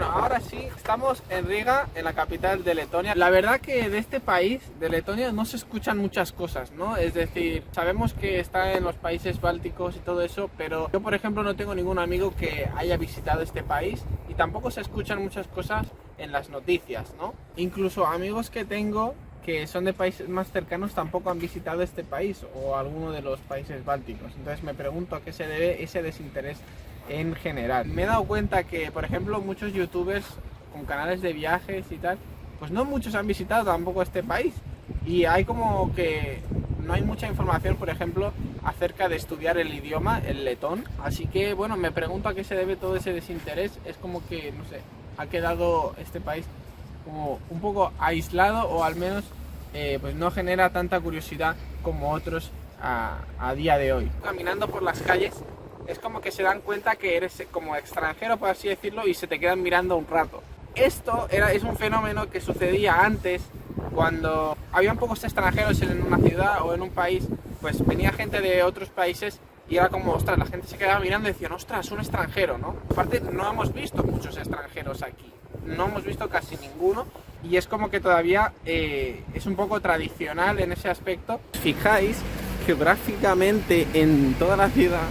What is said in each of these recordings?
ahora sí, estamos en Riga, en la capital de Letonia. La verdad que de este país, de Letonia, no se escuchan muchas cosas, ¿no? Es decir, sabemos que está en los países bálticos y todo eso, pero yo, por ejemplo, no tengo ningún amigo que haya visitado este país y tampoco se escuchan muchas cosas en las noticias, ¿no? Incluso amigos que tengo que son de países más cercanos tampoco han visitado este país o alguno de los países bálticos. Entonces me pregunto a qué se debe ese desinterés en general. Me he dado cuenta que, por ejemplo, muchos youtubers con canales de viajes y tal, pues no muchos han visitado tampoco este país. Y hay como que no hay mucha información, por ejemplo, acerca de estudiar el idioma, el letón. Así que, bueno, me pregunto a qué se debe todo ese desinterés. Es como que, no sé, ha quedado este país como un poco aislado o al menos pues no genera tanta curiosidad como otros a día de hoy. Caminando por las calles es como que se dan cuenta que eres como extranjero, por así decirlo, y se te quedan mirando un rato. Esto es un fenómeno que sucedía antes, cuando habían pocos extranjeros en una ciudad o en un país, pues venía gente de otros países y era como, ostras, la gente se quedaba mirando y decían, ostras, un extranjero, ¿no? Aparte, no hemos visto muchos extranjeros aquí, no hemos visto casi ninguno, y es como que todavía es un poco tradicional en ese aspecto. Fijáis, geográficamente en toda la ciudad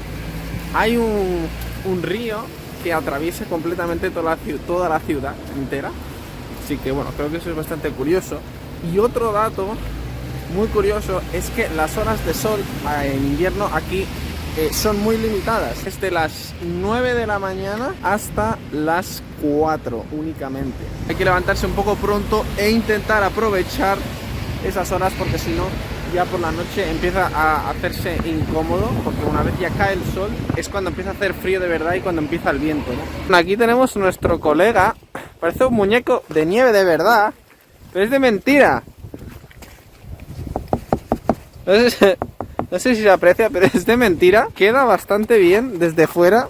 hay un río que atraviesa completamente toda la ciudad entera, así que bueno, creo que eso es bastante curioso. Y otro dato muy curioso es que las horas de sol en invierno aquí son muy limitadas, desde las 9 de la mañana hasta las 4 únicamente. Hay que levantarse un poco pronto e intentar aprovechar esas horas, porque si no, ya por la noche empieza a hacerse incómodo, porque una vez ya cae el sol es cuando empieza a hacer frío de verdad y cuando empieza el viento, ¿no? Aquí tenemos nuestro colega, parece un muñeco de nieve de verdad, pero es de mentira. No sé si se aprecia, pero es de mentira. Queda bastante bien desde fuera,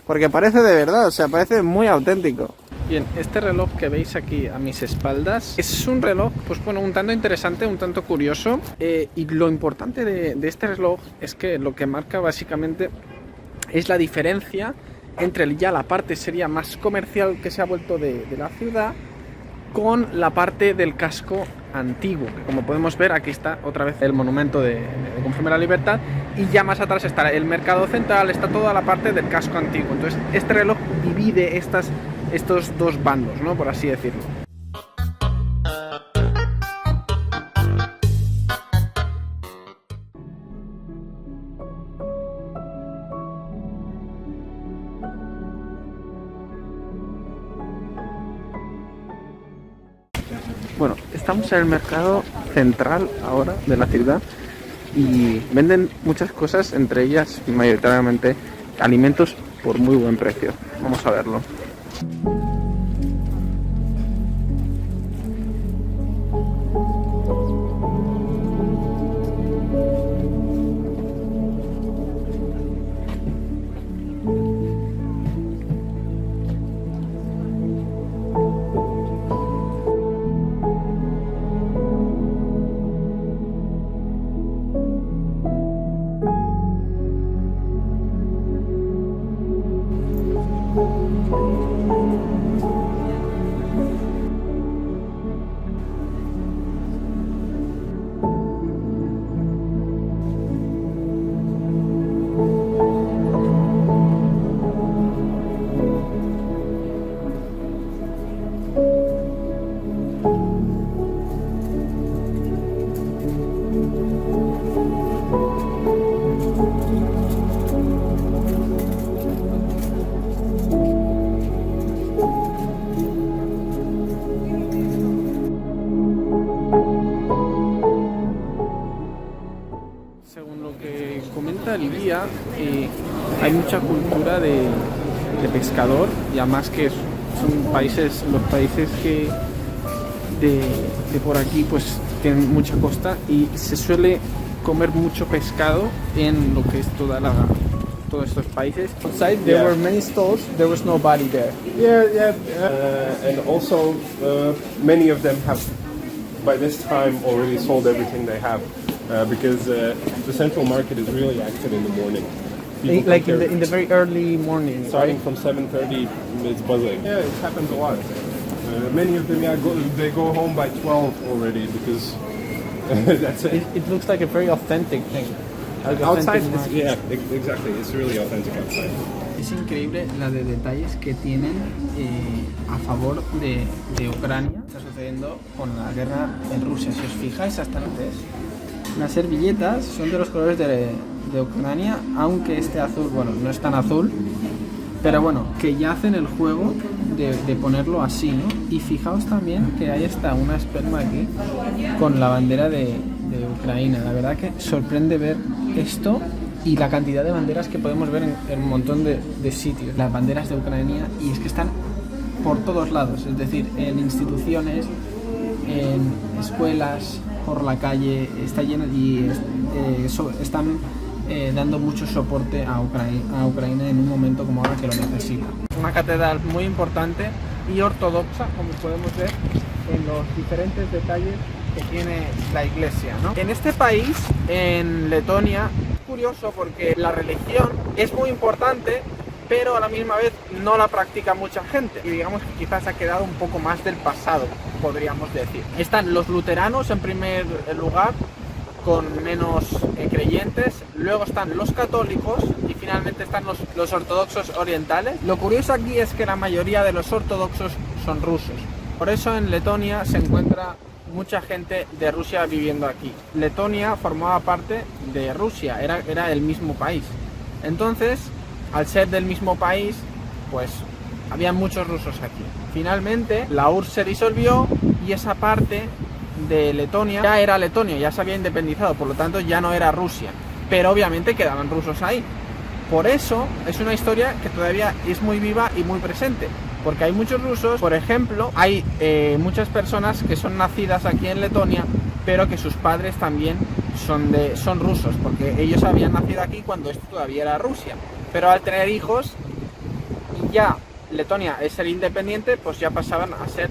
porque parece de verdad, o sea, parece muy auténtico. Bien, este reloj que veis aquí a mis espaldas es un reloj, pues bueno, un tanto interesante, un tanto curioso. Y lo importante de este reloj es que lo que marca básicamente es la diferencia entre ya la parte sería más comercial que se ha vuelto de la ciudad con la parte del casco antiguo, que como podemos ver aquí está otra vez el monumento de Conforme a la Libertad, y ya más atrás está el mercado central, está toda la parte del casco antiguo. Entonces este reloj divide estos dos bandos, ¿no? Por así decirlo. Bueno, estamos en el mercado central ahora de la ciudad y venden muchas cosas, entre ellas mayoritariamente alimentos por muy buen precio. Vamos a verlo. El día hay mucha cultura de pescador, y además que son los países que de por aquí pues tienen mucha costa y se suele comer mucho pescado en lo que es todos estos países. Outside there were many stalls, there was nobody there. And also many of them have by this time already sold everything they have. Because the central market is really active in the morning. People Like come here in the very early morning, starting right? from 7:30. It's buzzing. Yeah, it happens a lot. Many of them, they go home by 12 already because that's it. It looks like a very authentic thing. Like Outside, authentic market. yeah, exactly. It's really authentic outside. Es increíble la de detalles que tienen a favor de Ucrania. Está sucediendo con la guerra en Rusia. Si os fijáis hasta antes, las servilletas son de los colores de Ucrania, aunque este azul, bueno, no es tan azul, pero bueno, que ya hacen el juego de ponerlo así, ¿no? Y fijaos también que ahí está una espelma aquí con la bandera de Ucrania. La verdad que sorprende ver esto y la cantidad de banderas que podemos ver en un montón de sitios. Las banderas de Ucrania, y es que están por todos lados, es decir, en instituciones, en escuelas, por la calle, está lleno y están dando mucho soporte a Ucrania en un momento como ahora que lo necesita. Una catedral muy importante y ortodoxa, como podemos ver en los diferentes detalles que tiene la iglesia, ¿no? En este país, en Letonia, es curioso porque la religión es muy importante, pero a la misma vez no la practica mucha gente. Y digamos que quizás ha quedado un poco más del pasado, podríamos decir. Están los luteranos en primer lugar, con menos creyentes, luego están los católicos y finalmente están los ortodoxos orientales. Lo curioso aquí es que la mayoría de los ortodoxos son rusos. Por eso en Letonia se encuentra mucha gente de Rusia viviendo aquí. Letonia formaba parte de Rusia, era el mismo país. Entonces, al ser del mismo país, pues había muchos rusos aquí. Finalmente, la URSS se disolvió y esa parte de Letonia ya era Letonia, ya se había independizado, por lo tanto ya no era Rusia. Pero obviamente quedaban rusos ahí. Por eso es una historia que todavía es muy viva y muy presente. Porque hay muchos rusos, por ejemplo, hay muchas personas que son nacidas aquí en Letonia, pero que sus padres también son rusos, porque ellos habían nacido aquí cuando esto todavía era Rusia. Pero al tener hijos, ya Letonia es ser independiente, pues ya pasaban a ser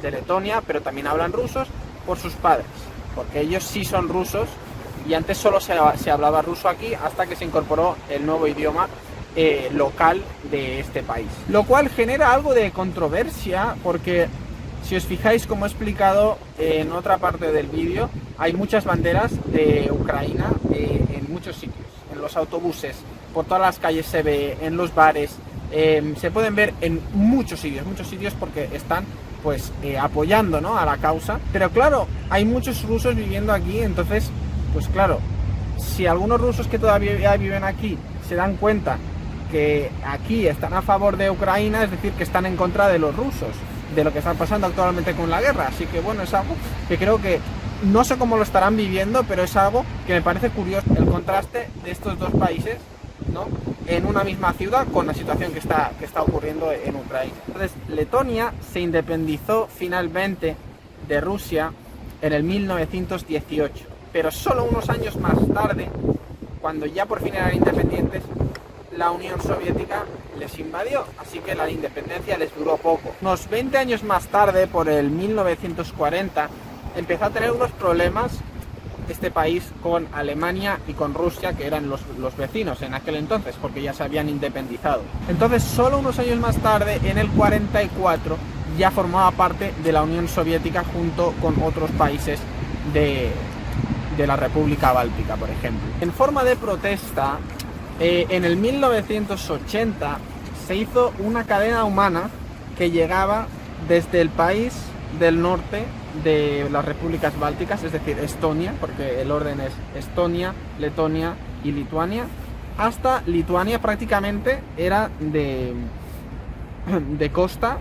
de Letonia, pero también hablan rusos por sus padres, porque ellos sí son rusos y antes solo se hablaba ruso aquí hasta que se incorporó el nuevo idioma local de este país, lo cual genera algo de controversia porque si os fijáis, como he explicado en otra parte del vídeo, hay muchas banderas de Ucrania en muchos sitios, en los autobuses, por todas las calles se ve, en los bares, se pueden ver en muchos sitios porque están pues apoyando, ¿no?, a la causa. Pero claro, hay muchos rusos viviendo aquí, entonces pues claro, si algunos rusos que todavía viven aquí se dan cuenta que aquí están a favor de Ucrania, es decir, que están en contra de los rusos, de lo que está pasando actualmente con la guerra. Así que bueno, es algo que creo que no sé cómo lo estarán viviendo, pero es algo que me parece curioso, el contraste de estos dos países, ¿no?, en una misma ciudad con la situación que está ocurriendo en Ucrania. Entonces, Letonia se independizó finalmente de Rusia en el 1918, pero solo unos años más tarde, cuando ya por fin eran independientes, la Unión Soviética les invadió, así que la independencia les duró poco. Unos 20 años más tarde, por el 1940, empezó a tener unos problemas este país con Alemania y con Rusia, que eran los vecinos en aquel entonces, porque ya se habían independizado. Entonces, solo unos años más tarde, en el 44, ya formaba parte de la Unión Soviética junto con otros países de la República Báltica, por ejemplo. En forma de protesta, en el 1980 se hizo una cadena humana que llegaba desde el país del norte de las repúblicas bálticas, es decir, Estonia, porque el orden es Estonia, Letonia y Lituania, hasta Lituania. Prácticamente era de costa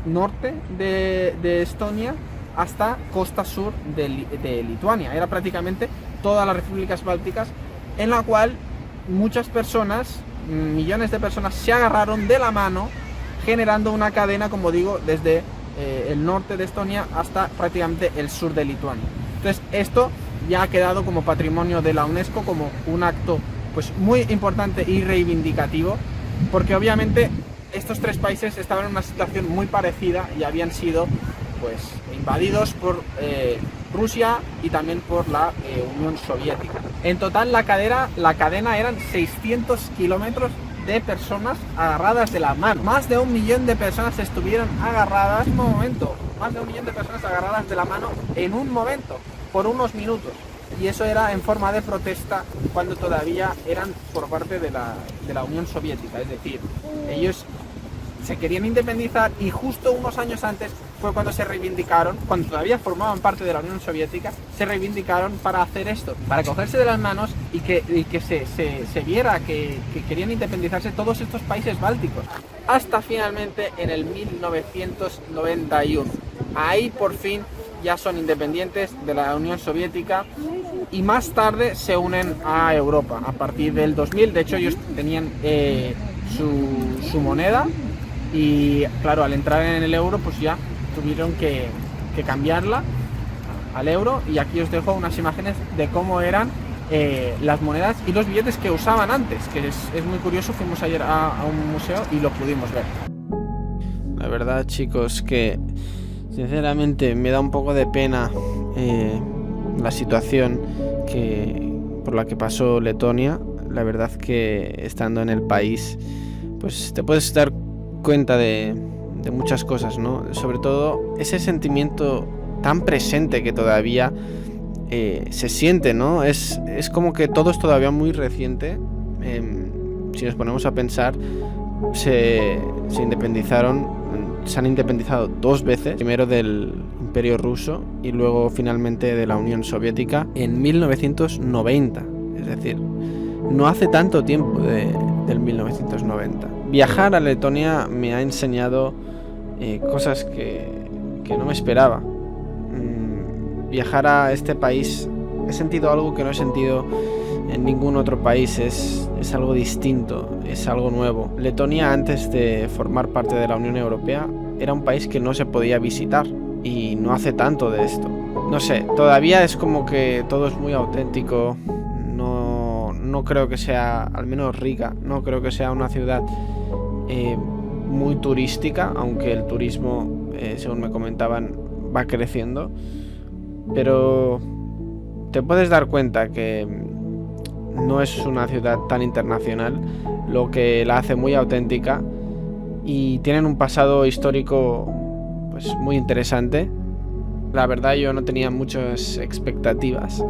norte de Estonia hasta costa sur de Lituania. Era prácticamente todas las repúblicas bálticas, en la cual muchas personas, millones de personas, se agarraron de la mano, generando una cadena, como digo, desde el norte de Estonia hasta prácticamente el sur de Lituania. Entonces esto ya ha quedado como patrimonio de la UNESCO, como un acto pues muy importante y reivindicativo, porque obviamente estos tres países estaban en una situación muy parecida y habían sido pues invadidos por Rusia y también por la Unión Soviética. En total la cadena eran 600 kilómetros de personas agarradas de la mano. Más de 1 millón de personas estuvieron agarradas en un momento. Más de 1 millón de personas agarradas de la mano en un momento, por unos minutos. Y eso era en forma de protesta cuando todavía eran por parte de la Unión Soviética. Es decir, ellos se querían independizar y justo unos años antes fue cuando se reivindicaron, cuando todavía formaban parte de la Unión Soviética, se reivindicaron para hacer esto, para cogerse de las manos y que se viera que querían independizarse todos estos países bálticos. Hasta finalmente en el 1991. Ahí por fin ya son independientes de la Unión Soviética y más tarde se unen a Europa. A partir del 2000, de hecho ellos tenían su moneda y claro, al entrar en el euro pues ya tuvieron que cambiarla al euro, y aquí os dejo unas imágenes de cómo eran las monedas y los billetes que usaban antes, que es muy curioso. Fuimos ayer a un museo y lo pudimos ver. La verdad, chicos, que sinceramente me da un poco de pena la situación por la que pasó Letonia. La verdad que estando en el país pues te puedes dar cuenta de muchas cosas, ¿no? Sobre todo ese sentimiento tan presente que todavía se siente, ¿no? Es como que todo es todavía muy reciente. Si nos ponemos a pensar, se han independizado 2 veces, primero del Imperio Ruso y luego finalmente de la Unión Soviética en 1990, es decir, no hace tanto tiempo del 1990. Viajar a Letonia me ha enseñado cosas que no me esperaba. Viajar a este país, he sentido algo que no he sentido en ningún otro país. Es algo distinto, es algo nuevo. Letonia, antes de formar parte de la Unión Europea, era un país que no se podía visitar, y no hace tanto de esto. No sé, todavía es como que todo es muy auténtico. No creo que sea, al menos Riga, no creo que sea una ciudad muy turística, aunque el turismo, según me comentaban, va creciendo. Pero te puedes dar cuenta que no es una ciudad tan internacional, lo que la hace muy auténtica, y tienen un pasado histórico pues muy interesante. La verdad, yo no tenía muchas expectativas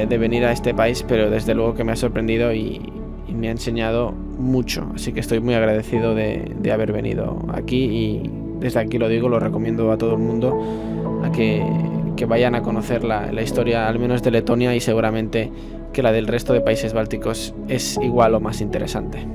de venir a este país, pero desde luego que me ha sorprendido y me ha enseñado mucho, así que estoy muy agradecido de haber venido aquí, y desde aquí lo digo, lo recomiendo a todo el mundo a que vayan a conocer la historia, al menos de Letonia, y seguramente que la del resto de países bálticos es igual o más interesante.